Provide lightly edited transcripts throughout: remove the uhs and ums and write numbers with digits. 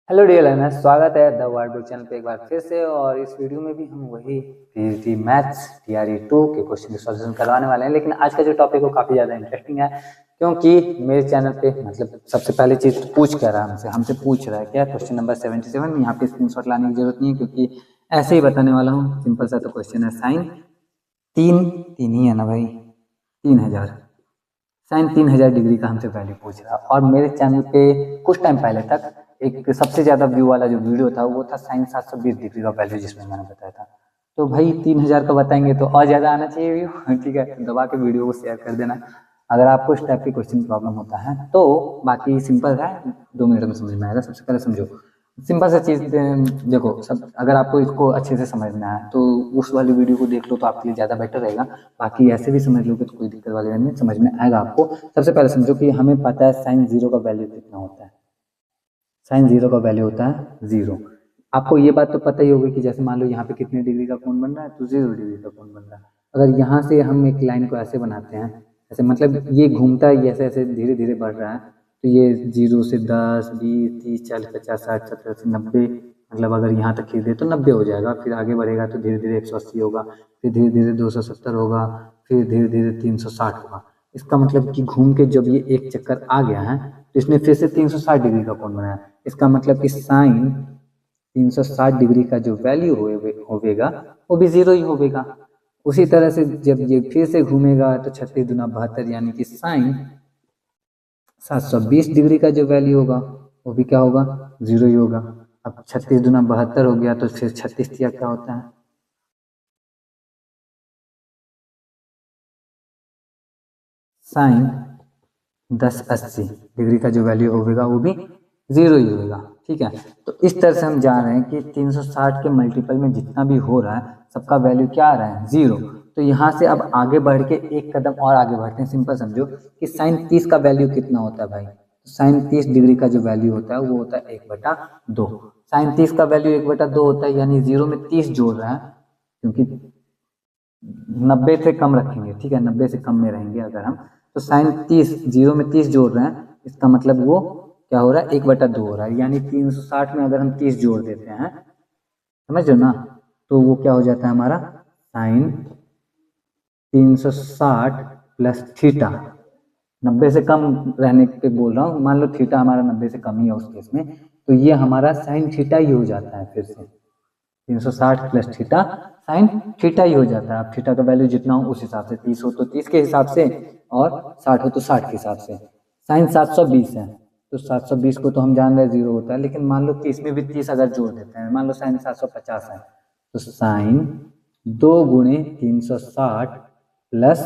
Hello dear learners, स्वागत है the word book channel पे एक बार फिर से। और इस वीडियो में भी हम वही पीएचडी मैथ्स टीआरई 2 के क्वेश्चन के सॉल्यूशन करवाने वाले हैं। लेकिन आज का जो टॉपिक है वो काफ़ी ज़्यादा इंटरेस्टिंग है, क्योंकि मेरे चैनल पे मतलब सबसे पहली चीज़ तो पूछ क्या रहा है हमसे पूछ रहा है क्या क्वेश्चन नंबर 77। यहाँ पे स्क्रीनशॉट लाने की जरूरत नहीं है, क्योंकि ऐसे ही बताने वाला हूँ। सिंपल सा तो क्वेश्चन है, साइन तीन तीन ही है ना भाई, 3000 साइन 3000 डिग्री का हमसे वैल्यू पूछ रहा। और मेरे चैनल पे कुछ टाइम पहले तक एक सबसे ज़्यादा व्यू वाला जो वीडियो था वो था साइन 720 डिग्री का वैल्यू, जिसमें मैंने बताया था। तो भाई 3000 का बताएंगे तो और ज़्यादा आना चाहिए व्यू। ठीक है, तो दबा के वीडियो को शेयर कर देना अगर आपको इस टाइप के क्वेश्चन प्रॉब्लम होता है तो। बाकी सिंपल है, 2 मिनट में समझ में आएगा। सबसे पहले समझो सिंपल सा चीज़, देखो सब, अगर आपको इसको अच्छे से समझना है तो उस वाली वीडियो को देख लो तो आपके लिए ज़्यादा बेटर रहेगा। बाकी ऐसे भी समझ लोगे तो कोई दिक्कत वाली बात नहीं, समझ में आएगा आपको। सबसे पहले समझो कि हमें पता है साइन 0 का वैल्यू कितना होता है। साइन 0 का वैल्यू होता है 0। आपको ये बात तो पता ही होगी कि जैसे मान लो यहाँ पे कितने डिग्री का कोण बन रहा है, तो 0 डिग्री का कोण बन रहा है। अगर यहाँ से हम एक लाइन को ऐसे बनाते हैं, ऐसे मतलब ये घूमता है, ऐसे ऐसे धीरे धीरे बढ़ रहा है, तो ये 0 से 10 20 30 40 50 60 70 80 90, मतलब अगर यहाँ तक खींच दे तो 90 हो जाएगा। फिर आगे बढ़ेगा तो धीरे धीरे 180 होगा, फिर धीरे धीरे 270 होगा, फिर धीरे धीरे 360 होगा। इसका मतलब कि घूम के जब ये एक चक्कर आ गया है तो इसने फिर से 360 डिग्री का कोण बनाया। इसका मतलब कि साइन 360 डिग्री का जो वैल्यू होगा वो भी 0 ही होगा। उसी तरह से जब ये फिर से घूमेगा तो 36 दूना 72, यानी कि साइन 720 डिग्री का जो वैल्यू होगा वो भी क्या होगा, 0 ही होगा। अब 36 दूना 72 हो गया, तो फिर 36 तिया क्या होता है, साइन 1080 डिग्री का जो वैल्यू होगा वो भी 0 ही होगा। ठीक है, तो इस तरह से हम जान रहे हैं कि 360 के मल्टीपल में जितना भी हो रहा है सबका वैल्यू क्या आ रहा है, 0। तो यहाँ से अब आगे बढ़ के एक कदम और आगे बढ़ते हैं। सिंपल समझो कि साइन 30 का वैल्यू कितना होता है भाई। साइन 30 डिग्री का जो वैल्यू होता है वो होता है 1/2। साइन 30 का वैल्यू 1/2 होता है, यानी 0 में 30 जोड़ रहा है, क्योंकि 90 से कम रखेंगे। ठीक है, 90 से कम में रहेंगे अगर हम, तो साइन 30 0 में 30 जोड़ रहे हैं, इसका मतलब वो क्या हो रहा है, 1/2 हो रहा है। यानी 360 में अगर हम 30 जोड़ देते हैं, समझ लो ना, तो वो क्या हो जाता है हमारा, साइन 360 प्लस थीटा। 90 से कम रहने पे बोल रहा हूँ, मान लो थीटा हमारा 90 से कम ही है उस केस में, तो ये हमारा साइन थीटा ही हो जाता है। फिर से 360 प्लस थीटा साइन थीटा ही हो जाता है। अब थीटा का वैल्यू जितना हो उस हिसाब से, 30 हो तो 30 के हिसाब से, और 60 हो तो 60 के हिसाब से। साइन 720 है, तो 720 को तो हम जान रहे हैं 0 होता है, लेकिन मान लो 30 में भी 30 अगर जोड़ देते हैं, मान लो साइन 750 है, तो साइन 2 गुणे 360 प्लस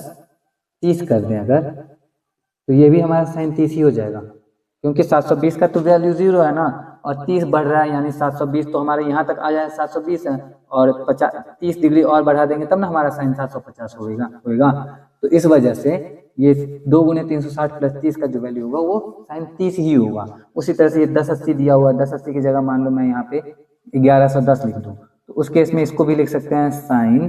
30 कर दें अगर, तो ये भी हमारा साइन 30 ही हो जाएगा, क्योंकि 720 का तो वैल्यू 0 है ना, और 30 बढ़ रहा है, यानी 720 तो हमारे यहाँ तक आ जाए 720 है, और 30 डिग्री और बढ़ा देंगे तब ना हमारा साइन 750 होगा। तो इस वजह से ये 2 गुणे 360 प्लस 30 का जो वैल्यू होगा वो साइन 30 ही होगा। उसी तरह से ये 1080 दिया हुआ है, 1080 की जगह मान लो मैं यहाँ पे 1110 लिख दूँ, तो उस केस में इसको भी लिख सकते हैं साइन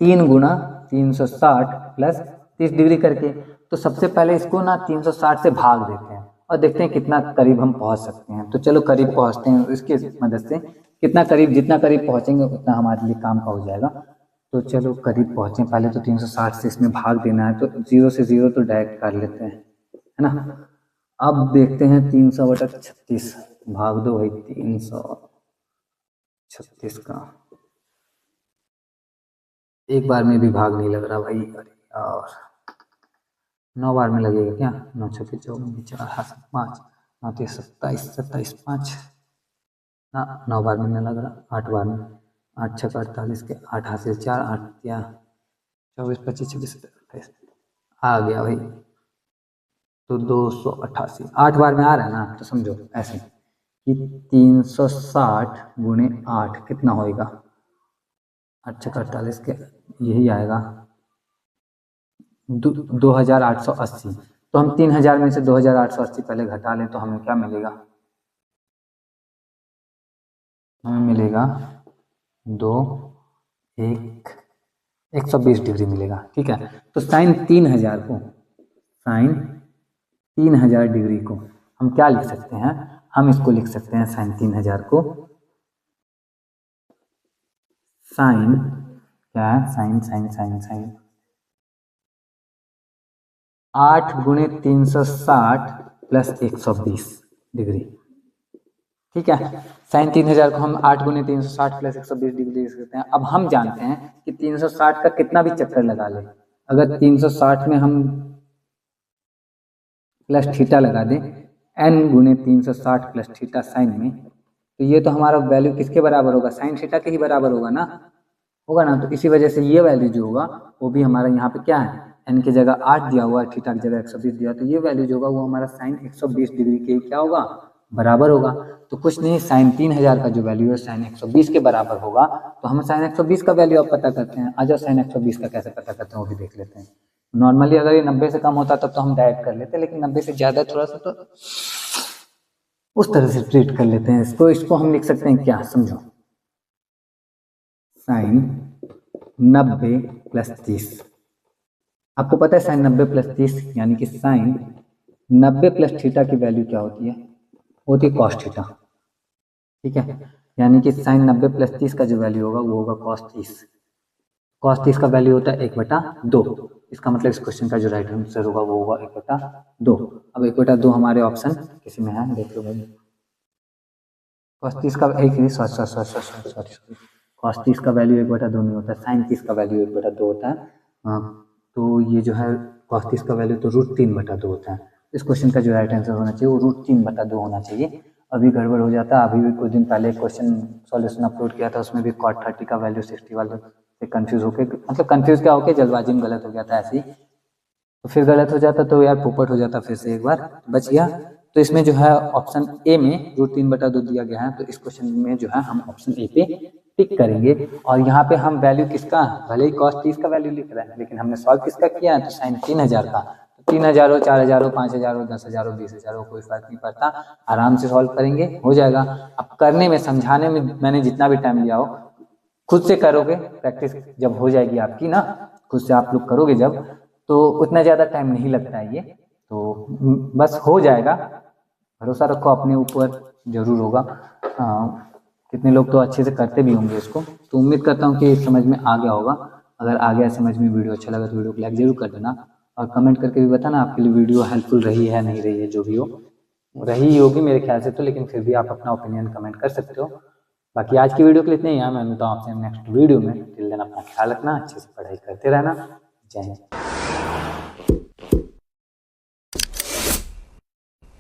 3 गुणा 360 प्लस 30 डिग्री करके। तो सबसे पहले इसको ना 360 से भाग देते हैं और देखते हैं कितना करीब हम पहुंच सकते हैं। तो चलो करीब पहुंचते हैं, इसके मदद से कितना करीब, जितना करीब पहुंचेंगे उतना हमारे लिए काम का हो जाएगा। तो चलो करीब पहुंचे, पहले तो 360 से इसमें भाग देना है, तो 0 से 0 तो डायरेक्ट कर लेते हैं, है ना। अब देखते हैं 300/36 भाग दो भाई 336 का, एक बार में भी भाग नहीं लग रहा भाई। और 9 बार में लगेगा क्या, 9 छक्के 54 4 हाथ 5 9 3 27 27 5 ना, 9 बार में नहीं लग रहा, 8 बार में, 8 छक्का 48 के 8 हाथ से 4 8 या 24 25 26 28 आ गया भाई। तो 288 8 बार में आ रहा है ना, तो समझो ऐसे कि 360 गुणे 8 कितना होएगा, 8 छक्का 48 के यही आएगा 2880। तो हम 3000 में से 2880 पहले घटा लें तो हमें क्या मिलेगा, हमें मिलेगा 2 1 120 डिग्री मिलेगा। ठीक है, तो साइन 3000 को, साइन 3000 डिग्री को हम क्या लिख सकते हैं, हम इसको लिख सकते हैं साइन 3000 को साइन क्या है, साइन साइन साइन साइन 8 गुणे 360 प्लस 120 डिग्री। ठीक है, साइन 3000 को हम 8 गुणे 360 प्लस 120 डिग्री लिख सकते हैं। अब हम जानते हैं कि 360 का कितना भी चक्कर लगा ले, अगर 360 में हम प्लस थीटा लगा दें n गुणे 360 प्लस थीटा साइन में, तो ये तो हमारा वैल्यू किसके बराबर होगा, साइन थीटा के ही बराबर होगा ना, तो इसी वजह से ये वैल्यू जो होगा वो भी हमारा यहाँ पे क्या है, n की जगह 8 दिया हुआ है, थीटा की जगह 120 दिया, तो ये वैल्यू जो होगा वो हमारा साइन 120 डिग्री के क्या होगा, बराबर होगा। तो कुछ नहीं, साइन 3000 का जो वैल्यू है साइन 120 के बराबर होगा। तो हम साइन 120 का वैल्यू अब पता करते हैं। आज साइन 120 का कैसे पता करते हैं वो भी देख लेते हैं। नॉर्मली अगर ये 90 से कम होता तब तो हम डायरेक्ट कर लेते, लेकिन 90 से ज़्यादा थोड़ा सा तो उस तरह से ट्रीट कर लेते हैं इसको हम लिख सकते हैं क्या, समझो, साइन 90 प्लस 30। आपको पता है साइन 90 प्लस 30 यानी कि साइन 90 प्लस थीटा की वैल्यू क्या होती है, होती है कॉस थीटा। ठीक है, यानी कि साइन 90 प्लस 30 का जो वैल्यू होगा वो होगा कॉस 30। कॉस 30 का वैल्यू होता है 1/2। इसका मतलब इस क्वेश्चन का जो राइट आंसर होगा वो होगा 1/2। अब 1/2 हमारे ऑप्शन किसी में है, देख लो भाई। कॉस 30 का सॉरी कॉस 30 का वैल्यू 1/2 नहीं होता, साइन 30 का वैल्यू 1/2 होता है। तो ये जो है कॉस 30 का वैल्यू तो √3/2 होता है। इस क्वेश्चन का जो राइट आंसर होना चाहिए वो √3/2 होना चाहिए। अभी गड़बड़ हो जाता है, अभी भी कुछ दिन पहले क्वेश्चन सॉल्यूशन अपलोड किया था, उसमें भी cot 30 का वैल्यू 60 वाले से कंफ्यूज होके, मतलब कंफ्यूज क्या होके जल्दबाजी में गलत हो गया था ऐसे ही, तो फिर गलत हो जाता तो यार पोपट हो जाता, फिर से एक बार बच गया। तो इसमें जो है ऑप्शन ए में √3/2 दिया गया है, तो इस क्वेश्चन में जो है हम ऑप्शन ए पे टिक करेंगे। और यहाँ पे हम वैल्यू किसका, भले ही cos 30 का वैल्यू लिख रहे हैं लेकिन हमने सॉल्व किसका किया है, तो साइन 3000 का। 3000 हो, 4000 हो, 5000 हो, 10,000 हो, 20,000 हो, कोई फर्क नहीं पड़ता, आराम से सॉल्व करेंगे, हो जाएगा। अब करने में, समझाने में मैंने जितना भी टाइम लिया हो, खुद से करोगे, प्रैक्टिस जब हो जाएगी आपकी ना, खुद से आप लोग करोगे जब, तो उतना ज़्यादा टाइम नहीं लगता है ये, तो बस हो जाएगा, भरोसा रखो अपने ऊपर, जरूर होगा। कितने लोग तो अच्छे से करते भी होंगे इसको, तो उम्मीद करता हूँ कि समझ में आ गया होगा। अगर आ गया समझ में, वीडियो अच्छा लगा तो वीडियो को लाइक जरूर कर देना, और कमेंट करके भी बताना आपके लिए वीडियो हेल्पफुल रही है नहीं रही है, जो भी हो रही ही होगी मेरे ख्याल से तो, लेकिन फिर भी आप अपना ओपिनियन कमेंट कर सकते हो। बाकी आज की वीडियो के लिए इतना ही है, मैं मिलता हूँ आपसे नेक्स्ट वीडियो में। टिल देन अपना ख्याल रखना, अच्छे से पढ़ाई करते रहना। जय हिंद।